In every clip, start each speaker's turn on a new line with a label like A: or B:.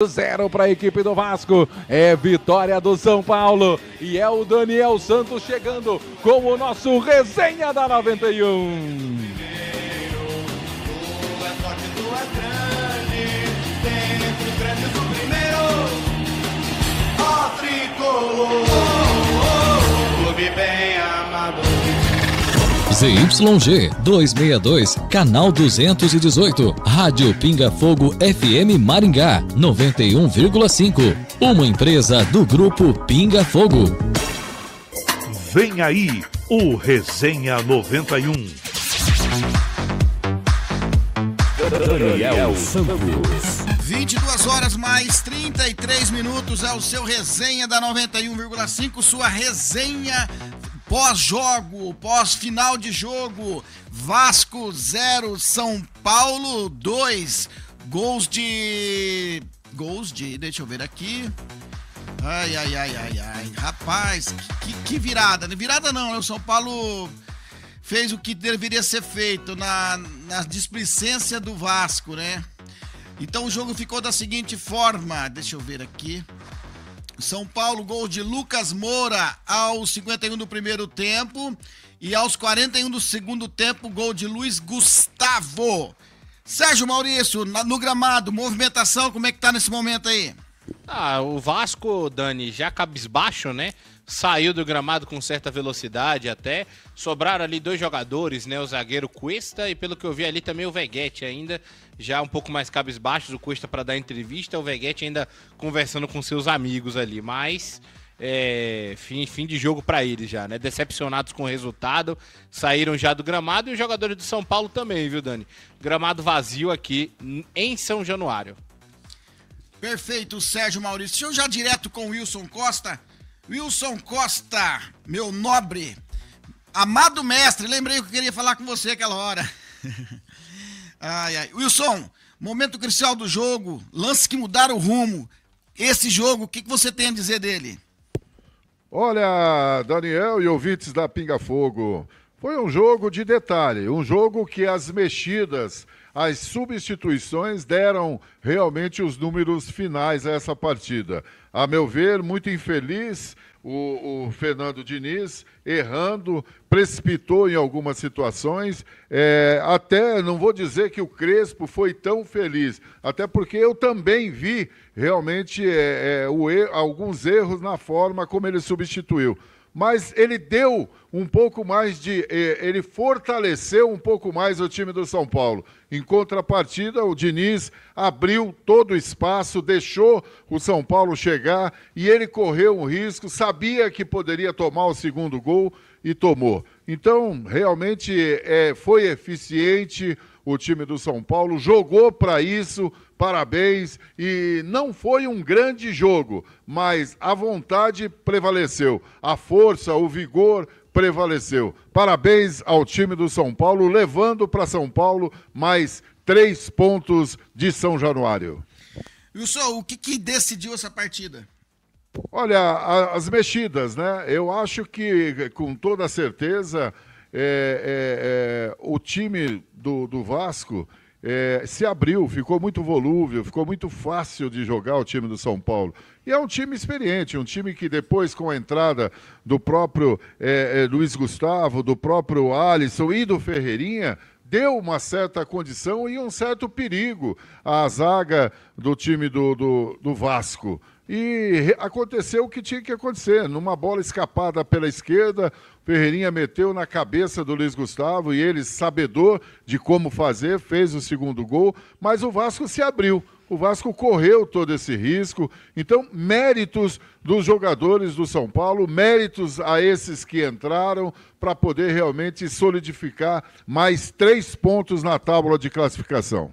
A: 0 para a equipe do Vasco, é vitória do São Paulo e é o Daniel Santos chegando com o nosso Resenha da 91.
B: Clube bem amado.
C: ZYG 262, canal 218, Rádio Pinga Fogo FM Maringá 91,5, uma empresa do grupo Pinga Fogo.
D: Vem aí o Resenha 91.
C: Daniel Santos.
E: 22 horas mais 33 minutos é o seu Resenha da 91,5, sua resenha pós-jogo, pós-final de jogo. Vasco 0, São Paulo 2. Gols de... Deixa eu ver aqui. Ai. Rapaz, que virada. Virada não, né? O São Paulo fez o que deveria ser feito na displicência do Vasco, né? Então o jogo ficou da seguinte forma. Deixa eu ver aqui. São Paulo, gol de Lucas Moura aos 51 do primeiro tempo e aos 41 do segundo tempo, gol de Luiz Gustavo. Sérgio Maurício, no gramado, movimentação, como é que tá nesse momento aí?
F: O Vasco, Dani, já cabisbaixo, né? Saiu do gramado com certa velocidade até. Sobraram ali dois jogadores, né? O zagueiro Cuesta e, pelo que eu vi ali, também o Veguete ainda, já um pouco mais cabisbaixo, o Cuesta para dar entrevista, o Veguete ainda conversando com seus amigos ali. Mas, fim de jogo para eles já, né? Decepcionados com o resultado, saíram já do gramado e os jogadores do São Paulo também, viu, Dani? Gramado vazio aqui em São Januário.
E: Perfeito, Sérgio Maurício. Deixa eu já direto com o Wilson Costa. Wilson Costa, meu nobre, amado mestre, lembrei que eu queria falar com você aquela hora. Ai. Wilson, momento crucial do jogo, lances que mudaram o rumo. Esse jogo, o que você tem a dizer dele?
G: Olha, Daniel e ouvintes da Pinga Fogo, foi um jogo de detalhe, um jogo que as mexidas, as substituições deram realmente os números finais a essa partida. A meu ver, muito infeliz o Fernando Diniz, errando, precipitou em algumas situações. Até não vou dizer que o Crespo foi tão feliz, até porque eu também vi realmente alguns erros na forma como ele substituiu. Mas ele deu um pouco mais ele fortaleceu um pouco mais o time do São Paulo. Em contrapartida, o Diniz abriu todo o espaço, deixou o São Paulo chegar e ele correu um risco, sabia que poderia tomar o segundo gol e tomou. Então, realmente foi eficiente o time do São Paulo, jogou para isso, parabéns, e não foi um grande jogo, mas a vontade prevaleceu, a força, o vigor prevaleceu. Parabéns ao time do São Paulo, levando para São Paulo mais 3 pontos de São Januário.
E: Wilson, o que decidiu essa partida?
G: Olha, as mexidas, né? Eu acho que, com toda certeza, o time do Vasco se abriu, ficou muito volúvel, ficou muito fácil de jogar o time do São Paulo. E é um time experiente, um time que depois, com a entrada do próprio Luiz Gustavo, do próprio Alisson e do Ferreirinha, deu uma certa condição e um certo perigo à zaga do time do Vasco. E aconteceu o que tinha que acontecer. Numa bola escapada pela esquerda, Ferreirinha meteu na cabeça do Luiz Gustavo e ele, sabedor de como fazer, fez o segundo gol, mas o Vasco se abriu. O Vasco correu todo esse risco. Então, méritos dos jogadores do São Paulo, méritos a esses que entraram para poder realmente solidificar mais 3 pontos na tábua de classificação.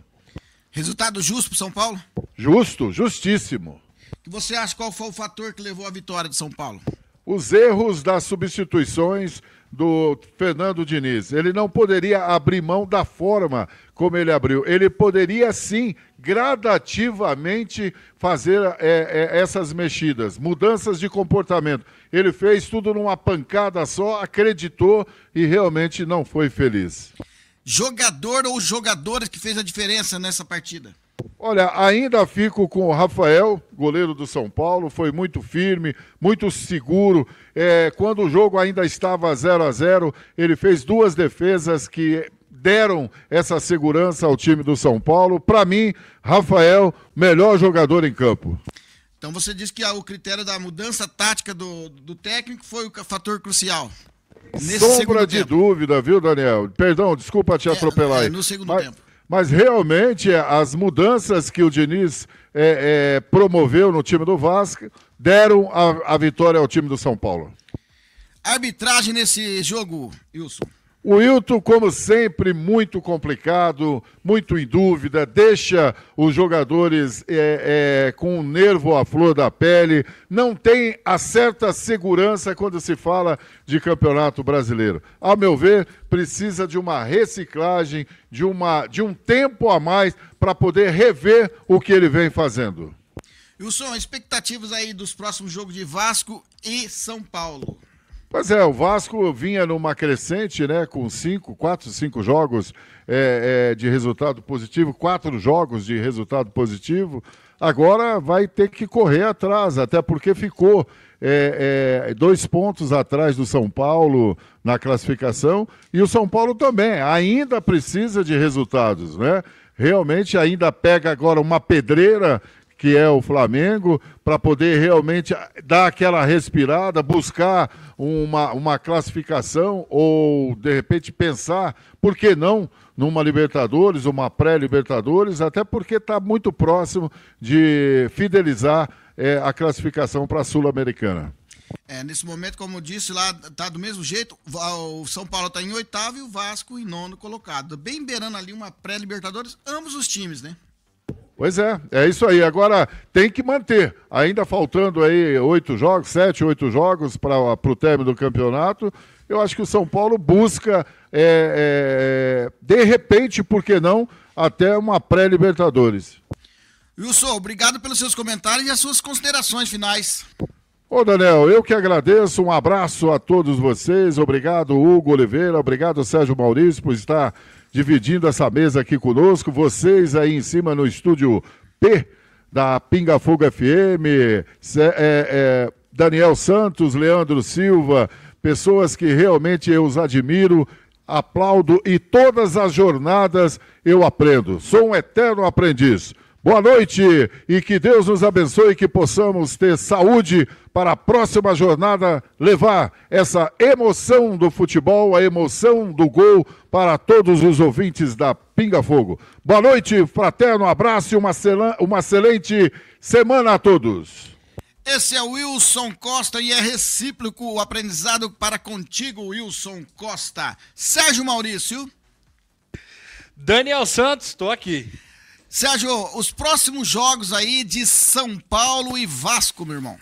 E: Resultado justo para São Paulo?
G: Justo, justíssimo.
E: E você acha qual foi o fator que levou à vitória de São Paulo?
G: Os erros das substituições do Fernando Diniz. Ele não poderia abrir mão da forma como ele abriu. Ele poderia, sim, gradativamente fazer essas mexidas, mudanças de comportamento. Ele fez tudo numa pancada só, acreditou e realmente não foi feliz.
E: Jogador ou jogadores que fez a diferença nessa partida?
G: Olha, ainda fico com o Rafael, goleiro do São Paulo, foi muito firme, muito seguro. Quando o jogo ainda estava 0-0, ele fez 2 defesas que deram essa segurança ao time do São Paulo. Para mim, Rafael, melhor jogador em campo.
E: Então você diz que o critério da mudança tática do técnico foi o fator crucial.
G: Sombra de dúvida, viu, Daniel? Perdão, desculpa te atropelar aí.
E: No segundo tempo.
G: Mas realmente as mudanças que o Diniz promoveu no time do Vasco deram a vitória ao time do São Paulo.
E: Arbitragem nesse jogo, Wilson.
G: O Wilton, como sempre, muito complicado, muito em dúvida, deixa os jogadores com o nervo à flor da pele, não tem a certa segurança quando se fala de campeonato brasileiro. Ao meu ver, precisa de uma reciclagem, de um tempo a mais para poder rever o que ele vem fazendo.
E: Wilson, expectativas aí dos próximos jogos de Vasco e São Paulo.
G: Pois o Vasco vinha numa crescente, né, com 4, 5 jogos de resultado positivo, 4 jogos de resultado positivo. Agora vai ter que correr atrás, até porque ficou 2 pontos atrás do São Paulo na classificação, e o São Paulo também ainda precisa de resultados, né? Realmente ainda pega agora uma pedreira, que é o Flamengo, para poder realmente dar aquela respirada, buscar uma classificação ou, de repente, pensar, por que não, numa Libertadores, uma pré-Libertadores, até porque está muito próximo de fidelizar a classificação para a Sul-Americana.
E: Nesse momento, como eu disse, lá está do mesmo jeito, o São Paulo está em 8º e o Vasco em 9º colocado. Bem beirando ali uma pré-Libertadores, ambos os times, né?
G: Pois é isso aí. Agora tem que manter. Ainda faltando aí 7, 8 jogos para o término do campeonato. Eu acho que o São Paulo busca, de repente, por que não, até uma pré-Libertadores.
E: Wilson, obrigado pelos seus comentários e as suas considerações finais.
G: Ô, Daniel, eu que agradeço. Um abraço a todos vocês. Obrigado, Hugo Oliveira. Obrigado, Sérgio Maurício, por estar dividindo essa mesa aqui conosco, vocês aí em cima no estúdio P da Pinga Fogo FM, Daniel Santos, Leandro Silva, pessoas que realmente eu os admiro, aplaudo e todas as jornadas eu aprendo. Sou um eterno aprendiz. Boa noite e que Deus nos abençoe e que possamos ter saúde para a próxima jornada, levar essa emoção do futebol, a emoção do gol para todos os ouvintes da Pinga Fogo. Boa noite, fraterno abraço e uma excelente semana a todos.
E: Esse é o Wilson Costa e é recíproco o aprendizado para contigo, Wilson Costa. Sérgio Maurício.
F: Daniel Santos, estou aqui.
E: Sérgio, os próximos jogos aí de São Paulo e Vasco, meu irmão.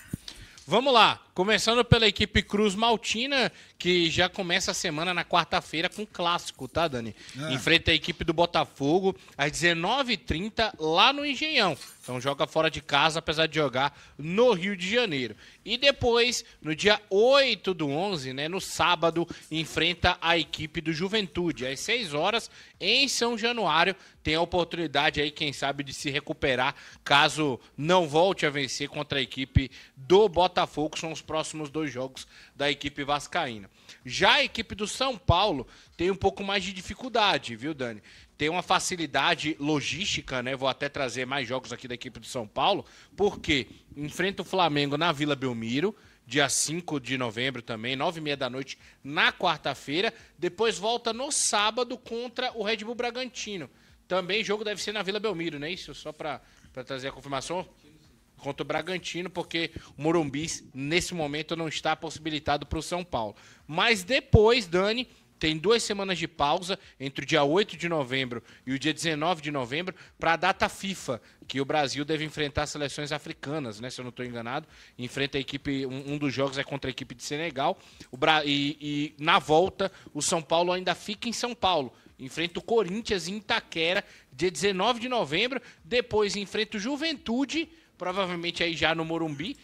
F: Vamos lá, começando pela equipe Cruz Maltina, que já começa a semana na quarta-feira com clássico, tá, Dani? Enfrenta a equipe do Botafogo às 19h30 lá no Engenhão. Então joga fora de casa, apesar de jogar no Rio de Janeiro. E depois, no dia 8/11, né, no sábado, enfrenta a equipe do Juventude. Às 6 horas, em São Januário, tem a oportunidade aí, quem sabe, de se recuperar, caso não volte a vencer contra a equipe do Botafogo. São os próximos 2 jogos da equipe vascaína. Já a equipe do São Paulo tem um pouco mais de dificuldade, viu, Dani? Tem uma facilidade logística, né? Vou até trazer mais jogos aqui da equipe do São Paulo, porque enfrenta o Flamengo na Vila Belmiro, dia 5 de novembro também, 9h30 da noite, na quarta-feira. Depois volta no sábado contra o Red Bull Bragantino. Também o jogo deve ser na Vila Belmiro, não é isso? Só para trazer a confirmação. Contra o Bragantino, porque o Morumbi, nesse momento, não está possibilitado para o São Paulo. Mas depois, Dani, tem 2 semanas de pausa entre o dia 8 de novembro e o dia 19 de novembro para a data FIFA, que o Brasil deve enfrentar as seleções africanas, né? Se eu não estou enganado. Enfrenta a equipe, um dos jogos é contra a equipe de Senegal. E na volta, o São Paulo ainda fica em São Paulo. Enfrenta o Corinthians em Itaquera, dia 19 de novembro. Depois enfrenta o Juventude, provavelmente aí já no Morumbi,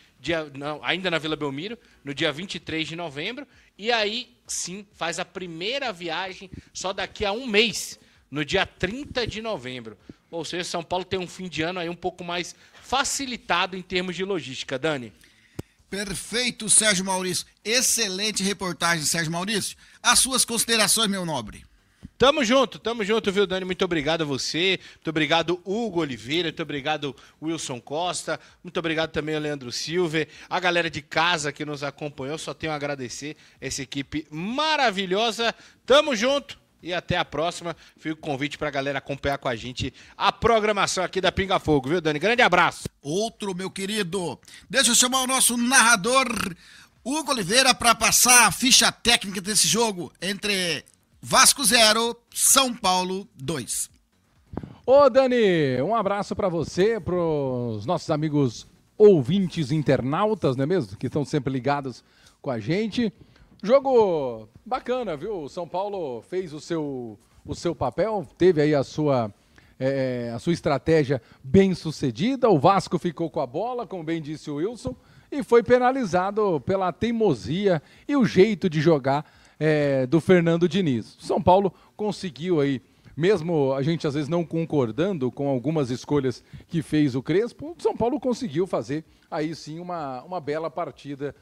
F: ainda na Vila Belmiro, no dia 23 de novembro. E aí, sim, faz a primeira viagem só daqui a um mês, no dia 30 de novembro. Ou seja, São Paulo tem um fim de ano aí um pouco mais facilitado em termos de logística, Dani.
E: Perfeito, Sérgio Maurício. Excelente reportagem, Sérgio Maurício. As suas considerações, meu nobre.
F: Tamo junto, viu, Dani? Muito obrigado a você, muito obrigado, Hugo Oliveira, muito obrigado, Wilson Costa, muito obrigado também ao Leandro Silva, a galera de casa que nos acompanhou, só tenho a agradecer essa equipe maravilhosa. Tamo junto e até a próxima. Fica o convite pra galera acompanhar com a gente a programação aqui da Pinga Fogo, viu, Dani? Grande abraço.
E: Outro, meu querido. Deixa eu chamar o nosso narrador, Hugo Oliveira, para passar a ficha técnica desse jogo entre Vasco 0, São Paulo 2.
A: Ô, Dani, um abraço para você, pros nossos amigos ouvintes internautas, não é mesmo? Que estão sempre ligados com a gente. Jogo bacana, viu? O São Paulo fez o seu papel, teve aí a sua estratégia bem sucedida. O Vasco ficou com a bola, como bem disse o Wilson, e foi penalizado pela teimosia e o jeito de jogar do Fernando Diniz. O São Paulo conseguiu aí, mesmo a gente às vezes não concordando com algumas escolhas que fez o Crespo, o São Paulo conseguiu fazer aí sim uma bela partida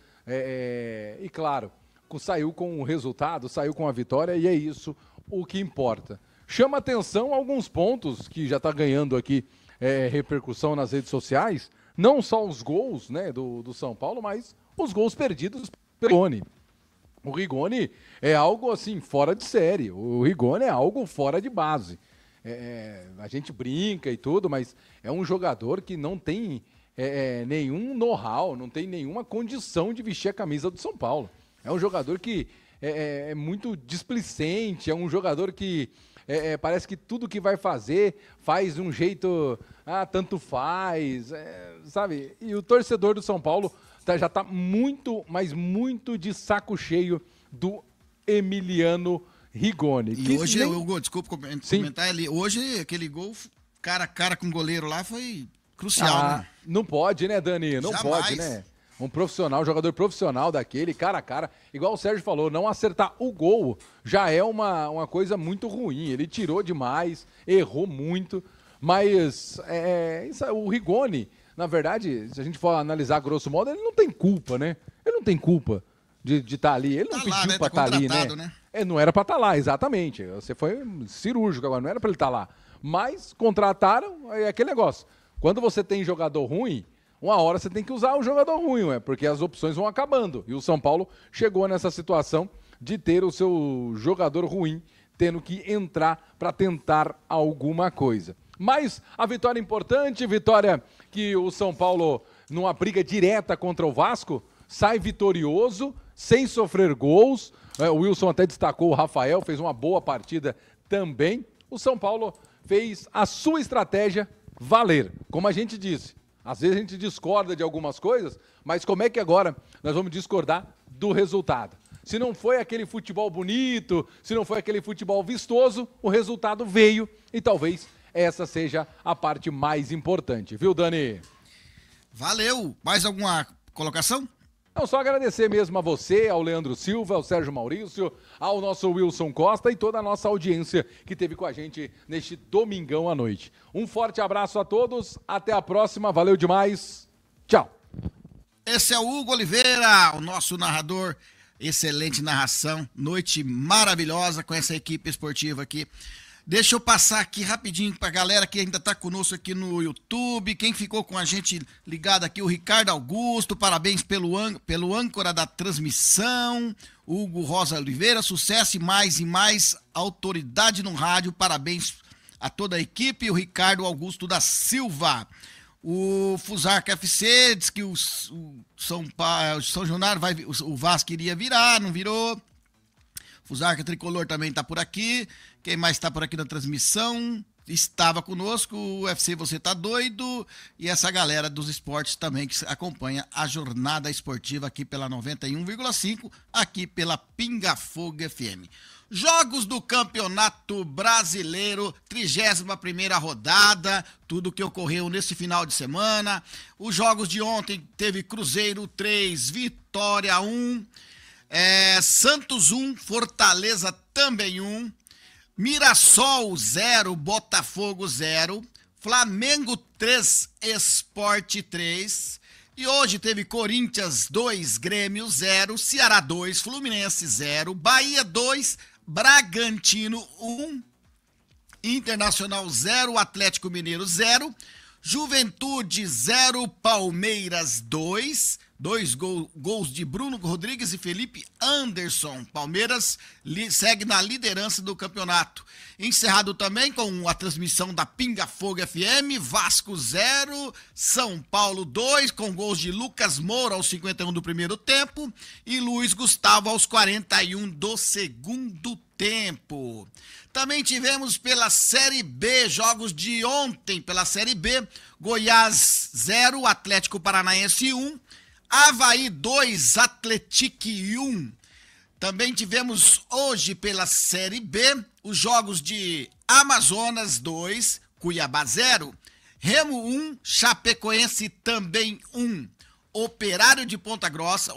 A: e claro, saiu com o resultado, saiu com a vitória e é isso o que importa. Chama atenção alguns pontos que já está ganhando aqui repercussão nas redes sociais, não só os gols, né, do São Paulo, mas os gols perdidos pelo Rigoni. O Rigoni é algo assim fora de série, o Rigoni é algo fora de base. A gente brinca e tudo, mas é um jogador que não tem nenhum know-how, não tem nenhuma condição de vestir a camisa do São Paulo. É um jogador que é muito displicente, é um jogador que parece que tudo que vai fazer faz de um jeito, tanto faz, sabe? E o torcedor do São Paulo já está muito, mas muito de saco cheio do Emiliano Rigoni.
E: E hoje, Hugo, desculpa comentar ali, hoje aquele gol cara a cara com o goleiro lá foi crucial, né?
A: Não pode, né, Dani? Não
E: Jamais.
A: Pode, né? Um profissional, um jogador profissional daquele, cara a cara, igual o Sérgio falou, não acertar o gol já é uma coisa muito ruim. Ele tirou demais, errou muito, mas o Rigoni, na verdade, se a gente for analisar grosso modo, ele não tem culpa, né? Ele não tem culpa de estar ali. Ele não pediu para estar ali, né? Não era para estar lá, exatamente. Você foi cirúrgico agora, não era para ele estar lá. Mas contrataram, é aquele negócio. Quando você tem jogador ruim, uma hora você tem que usar o jogador ruim, porque as opções vão acabando. E o São Paulo chegou nessa situação de ter o seu jogador ruim tendo que entrar para tentar alguma coisa. Mas a vitória importante, vitória que o São Paulo, numa briga direta contra o Vasco, sai vitorioso, sem sofrer gols. O Wilson até destacou o Rafael, fez uma boa partida também. O São Paulo fez a sua estratégia valer. Como a gente disse, às vezes a gente discorda de algumas coisas, mas como é que agora nós vamos discordar do resultado? Se não foi aquele futebol bonito, se não foi aquele futebol vistoso, o resultado veio e talvez essa seja a parte mais importante, viu, Dani?
E: Valeu! Mais alguma colocação?
A: Não, só agradecer mesmo a você, ao Leandro Silva, ao Sérgio Maurício, ao nosso Wilson Costa e toda a nossa audiência que esteve com a gente neste domingão à noite. Um forte abraço a todos, até a próxima, valeu demais, tchau!
E: Esse é o Hugo Oliveira, o nosso narrador, excelente narração, noite maravilhosa com essa equipe esportiva aqui. Deixa eu passar aqui rapidinho para a galera que ainda está conosco aqui no YouTube. Quem ficou com a gente ligado aqui, o Ricardo Augusto, parabéns pelo âncora da transmissão. Hugo Rosa Oliveira, sucesso e mais autoridade no rádio. Parabéns a toda a equipe. O Ricardo Augusto da Silva. O Fusarca FC diz que o São Januário o Vasco iria virar, não virou. Fusarca Tricolor também está por aqui. Quem mais está por aqui na transmissão? Estava conosco, o UFC Você Tá Doido. E essa galera dos esportes também que acompanha a jornada esportiva aqui pela 91,5, aqui pela Pinga Fogo FM. Jogos do Campeonato Brasileiro, 31ª rodada, tudo que ocorreu nesse final de semana. Os jogos de ontem teve Cruzeiro 3, Vitória 1. Santos 1, Fortaleza também 1, Mirassol 0, Botafogo 0, Flamengo 3, Sport 3. E hoje teve Corinthians 2, Grêmio 0, Ceará 2, Fluminense 0, Bahia 2, Bragantino 1, Internacional 0, Atlético Mineiro 0, Juventude 0, Palmeiras 2, gols de Bruno Rodrigues e Felipe Anderson. Palmeiras segue na liderança do campeonato. Encerrado também com a transmissão da Pinga Fogo FM, Vasco 0, São Paulo 2, com gols de Lucas Moura aos 51 do primeiro tempo e Luiz Gustavo aos 41 do segundo tempo. Também tivemos pela Série B, jogos de ontem pela Série B, Goiás 0, Atlético Paranaense 1, Avaí 2, Atlético 1. Também tivemos hoje pela Série B os jogos de Amazonas 2, Cuiabá 0, Remo 1, Chapecoense também 1, Operário Ponta Grossa,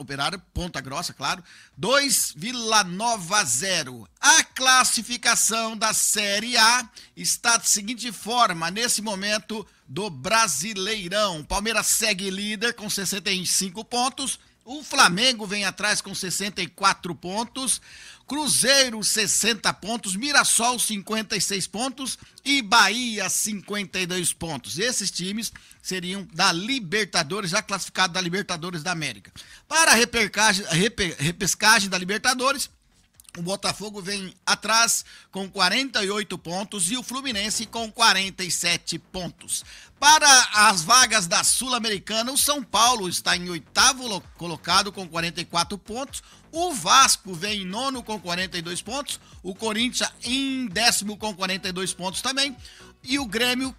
E: claro, 2, Vila Nova 0. A classificação da Série A está da seguinte forma, nesse momento do Brasileirão. Palmeiras segue líder com 65 pontos, o Flamengo vem atrás com 64 pontos, Cruzeiro 60 pontos, Mirassol 56 pontos e Bahia 52 pontos. Esses times seriam da Libertadores, já classificados da Libertadores da América. Para a repescagem da Libertadores, o Botafogo vem atrás com 48 pontos e o Fluminense com 47 pontos. Para as vagas da Sul-Americana, o São Paulo está em 8º colocado com 44 pontos. O Vasco vem em 9º com 42 pontos. O Corinthians em 10º com 42 pontos também. E o Grêmio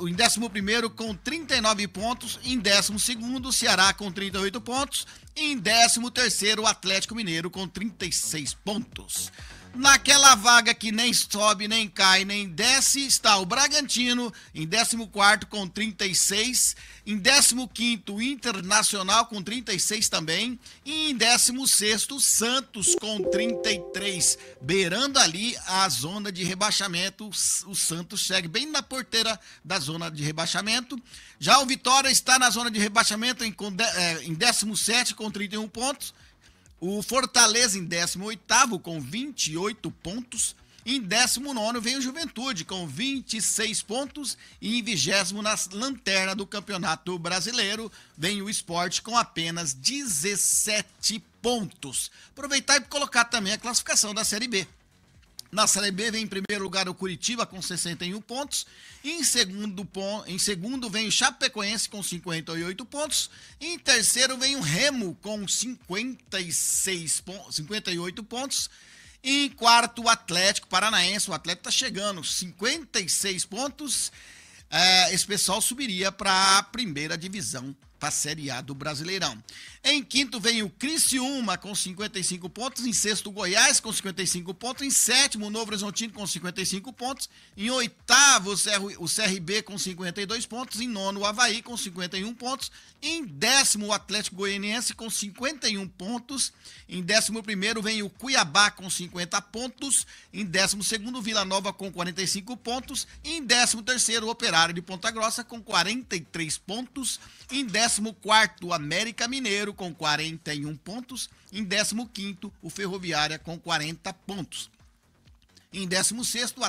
E: em 11º com 39 pontos. Em 12º, o Ceará com 38 pontos. Em 13º, o Atlético Mineiro com 36 pontos. Naquela vaga que nem sobe, nem cai, nem desce, está o Bragantino em 14º com 36, em 15º o Internacional com 36 também, e em 16º o Santos com 33, beirando ali a zona de rebaixamento. O Santos segue bem na porteira da zona de rebaixamento. Já o Vitória está na zona de rebaixamento em 17º com 31 pontos. O Fortaleza em 18º com 28 pontos. Em 19º vem o Juventude com 26 pontos. E em 20º na lanterna do Campeonato Brasileiro vem o Sport com apenas 17 pontos. Aproveitar e colocar também a classificação da Série B. Na Série B vem em primeiro lugar o Curitiba com 61 pontos. Em segundo vem o Chapecoense com 58 pontos. Em terceiro vem o Remo com 58 pontos. Em quarto o Atlético Paranaense. O Atlético está chegando, 56 pontos. Esse pessoal subiria para a primeira divisão, para a Série A do Brasileirão. Em quinto vem o Criciúma com 55 pontos, em sexto o Goiás com 55 pontos, em sétimo o Novo Horizontino com 55 pontos, em oitavo o CRB com 52 pontos, em nono o Avaí com 51 pontos, em décimo o Atlético Goianiense com 51 pontos, em 11º vem o Cuiabá com 50 pontos, em 12º o Vila Nova com 45 pontos, em 13º o Operário de Ponta Grossa com 43 pontos, em 14º o América Mineiro com 41 pontos, em 15º o Ferroviária com 40 pontos. Em 16º o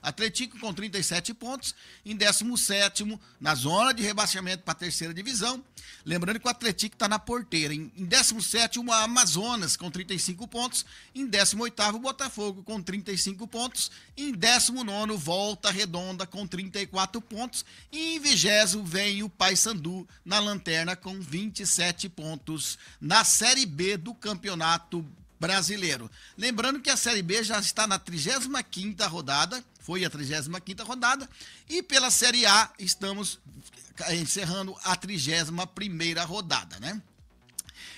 E: Atlético com 37 pontos, em 17º na zona de rebaixamento para a terceira divisão. Lembrando que o Atlético está na porteira. Em 17º o Amazonas com 35 pontos, em 18º o Botafogo com 35 pontos, em 19º Volta Redonda com 34 pontos e em 20º vem o Paysandu na lanterna com 27 pontos na Série B do Campeonato Brasileiro. Lembrando que a Série B já está na 35ª rodada, foi a 35ª rodada, e pela Série A estamos encerrando a 31ª rodada, né?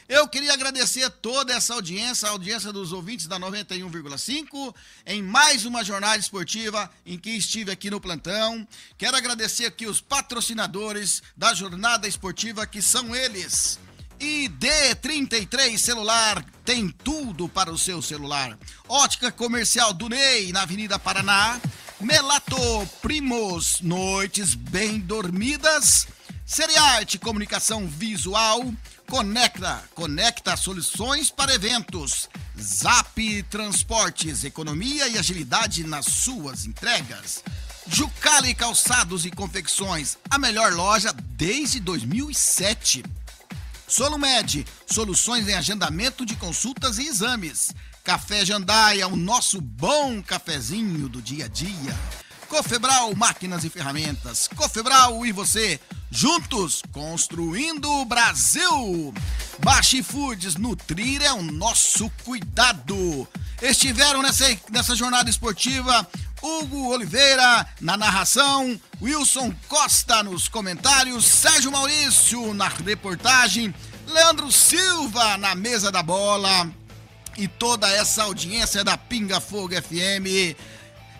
E: Eu queria agradecer toda essa audiência, a audiência dos ouvintes da 91,5, em mais uma jornada esportiva em que estive aqui no plantão. Quero agradecer aqui os patrocinadores da jornada esportiva, que são eles: ID33 Celular, tem tudo para o seu celular. Ótica Comercial do Ney, na Avenida Paraná. Melato Primos, noites bem dormidas. Seriarte Comunicação Visual. Conecta soluções para eventos. Zap Transportes, economia e agilidade nas suas entregas. Jucali Calçados e Confecções, a melhor loja desde 2007. Solumed, soluções em agendamento de consultas e exames. Café Jandaia, o nosso bom cafezinho do dia a dia. Cofebral, máquinas e ferramentas. Cofebral e você, juntos, construindo o Brasil. Baixi Foods, nutrir é o nosso cuidado. Estiveram nessa jornada esportiva Hugo Oliveira na narração, Wilson Costa nos comentários, Sérgio Maurício na reportagem, Leandro Silva na mesa da bola e toda essa audiência da Pinga Fogo FM.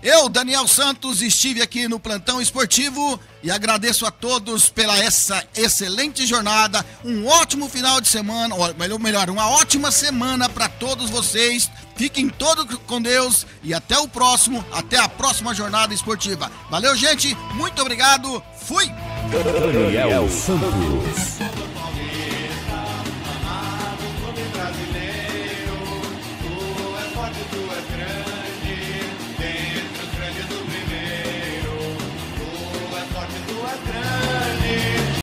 E: Eu, Daniel Santos, estive aqui no Plantão Esportivo e agradeço a todos pela essa excelente jornada, um ótimo final de semana, ou melhor, uma ótima semana para todos vocês. Fiquem todos com Deus e até a próxima jornada esportiva. Valeu, gente, muito obrigado, fui!
H: Daniel Santos.
B: Brasileiro, tu és forte, tu és